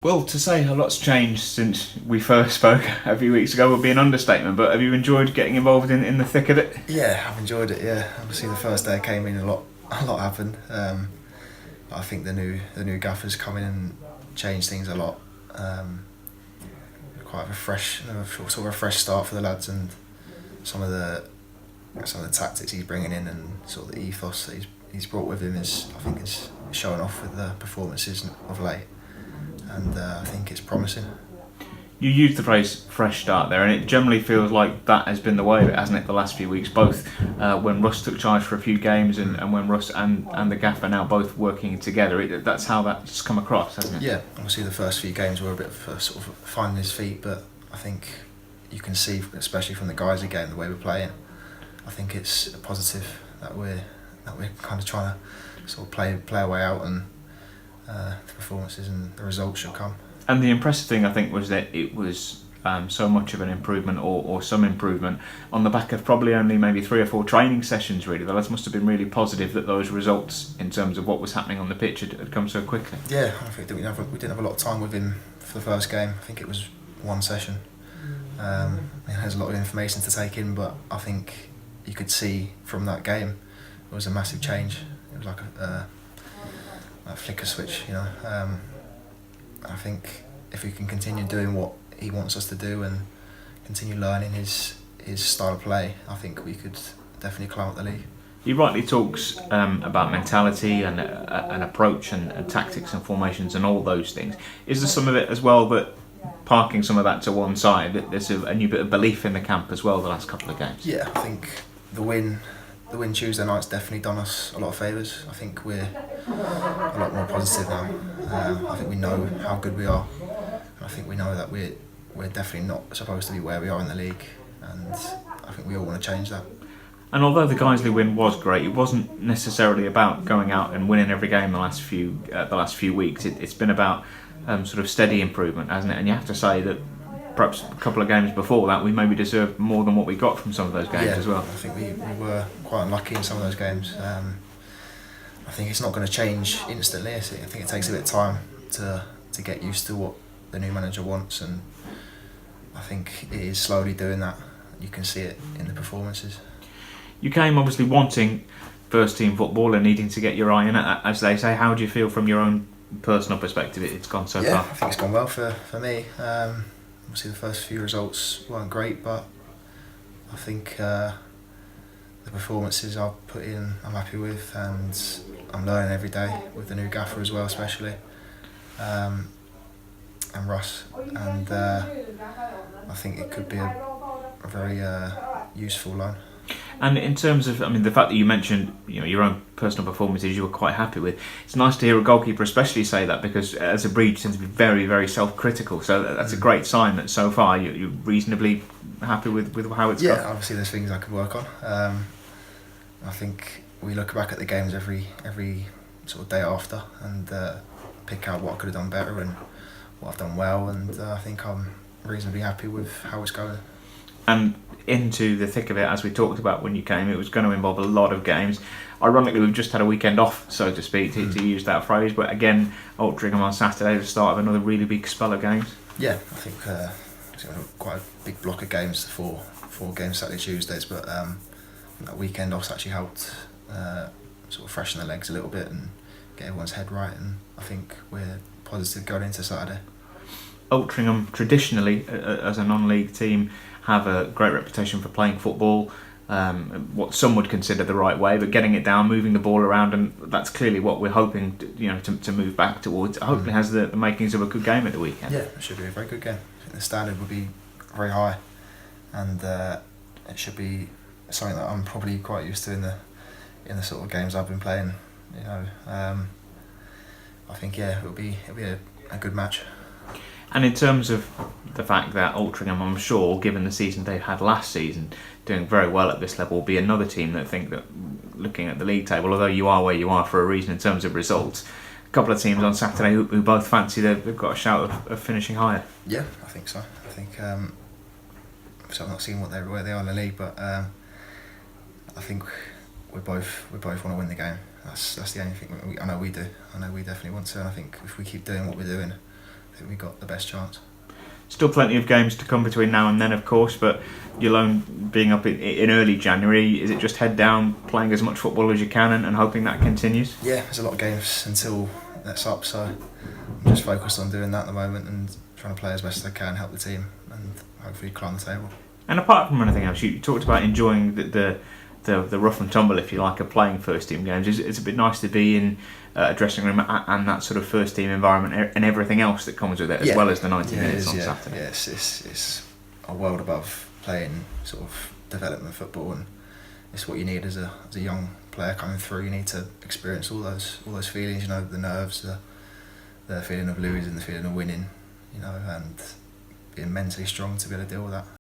Well, to say a lot's changed since we first spoke a few weeks ago would be an understatement, but have you enjoyed getting involved in the thick of it? Yeah, I've enjoyed it. Yeah, obviously the first day I came in, a lot happened. I think the new gaffers come in and change things a lot. Quite a fresh start for the lads, and some of the tactics he's bringing in and sort of the ethos that he's brought with him is showing off with the performances of late, and I think it's promising. You used the phrase "fresh start" there, and it generally feels like that has been the way of it, hasn't it? The last few weeks, both when Russ took charge for a few games, and when Russ and the gaffer now both working together. That's how that's come across, hasn't it? Yeah, obviously the first few games were a bit of sort of finding his feet, but I think you can see, especially from the guys again, the way we're playing. I think it's a positive that we're kind of trying to sort of play our way out, and the performances and the results should come. And the impressive thing, I think, was that it was so much of an improvement, or some improvement, on the back of probably only maybe 3 or 4 training sessions, really. The lads must have been really positive that those results, in terms of what was happening on the pitch, had come so quickly. Yeah, I think that we didn't have a lot of time with him for the first game. I think it was one session. There's a lot of information to take in, but I think you could see from that game it was a massive change. It was like a flicker switch, you know. I think if we can continue doing what he wants us to do and continue learning his style of play, I think we could definitely climb up the league. He rightly talks about mentality and an approach and tactics and formations and all those things. Is there some of it as well that, parking some of that to one side, that there's a new bit of belief in the camp as well the last couple of games? Yeah, I think the win Tuesday night's definitely done us a lot of favours. I think we're a lot more positive now. I think we know how good we are. I think we know that we're definitely not supposed to be where we are in the league, and I think we all want to change that. And although the Guiseley win was great, it wasn't necessarily about going out and winning every game the last few weeks. It's been about sort of steady improvement, hasn't it? And you have to say that perhaps a couple of games before that we maybe deserved more than what we got from some of those games as well. I think we were quite unlucky in some of those games. I think it's not going to change instantly. I think it takes a bit of time to get used to what the new manager wants, and I think it is slowly doing that. You can see it in the performances. You came obviously wanting first team football and needing to get your eye in it, as they say. How do you feel from your own personal perspective it's gone so far? Yeah, I think it's gone well for me. Obviously the first few results weren't great, but I think the performances I've put in I'm happy with, and I'm learning every day with the new gaffer as well, especially, and Russ, and I think it could be a very useful loan. And in terms of, the fact that you mentioned, your own personal performances you were quite happy with, it's nice to hear a goalkeeper especially say that, because as a breed you tend to be very, very self-critical. So that's a great sign that so far you're reasonably happy with how it's gone. Yeah, obviously there's things I could work on. I think we look back at the games every sort of day after and pick out what I could have done better and what I've done well, and I think I'm reasonably happy with how it's going. And into the thick of it, as we talked about when you came, it was going to involve a lot of games. Ironically, we've just had a weekend off, so to speak, to use that phrase. But again, Altrincham on Saturday, the start of another really big spell of games. Yeah, I think it's quite a big block of games, four games Saturday, Tuesdays. But that weekend off's actually helped sort of freshen the legs a little bit and get everyone's head right. And I think we're positive going into Saturday. Altrincham, traditionally, as a non-league team, have a great reputation for playing football, what some would consider the right way, but getting it down, moving the ball around, and that's clearly what we're hoping to move back towards. Hopefully has the makings of a good game at the weekend. Yeah, it should be a very good game. I think the standard will be very high, and it should be something that I'm probably quite used to in the sort of games I've been playing. I think it'll be a good match. And in terms of the fact that Altrincham, I'm sure, given the season they've had last season, doing very well at this level, will be another team that think that, looking at the league table, although you are where you are for a reason in terms of results, a couple of teams on Saturday who both fancy they've got a shout of finishing higher. Yeah, I think so. I think so. I've not seen where they are in the league, but I think we both want to win the game. That's the only thing I know we do. I know we definitely want to, and I think if we keep doing what we're doing, think we got the best chance. Still plenty of games to come between now and then, of course, but your loan being up in early January, is it just head down, playing as much football as you can and hoping that continues? Yeah, there's a lot of games until that's up, so I'm just focused on doing that at the moment and trying to play as best as I can, help the team, and hopefully climb the table. And apart from anything else, you talked about enjoying the rough and tumble, if you like, of playing first team games. It's a bit nice to be in a dressing room and that sort of first team environment and everything else that comes with it, as well as the 90 minutes on Saturday. Yeah, it's a world above playing sort of development football, and it's what you need as a young player coming through. You need to experience all those feelings, you know, the nerves, the feeling of losing, the feeling of winning, you know, and being mentally strong to be able to deal with that.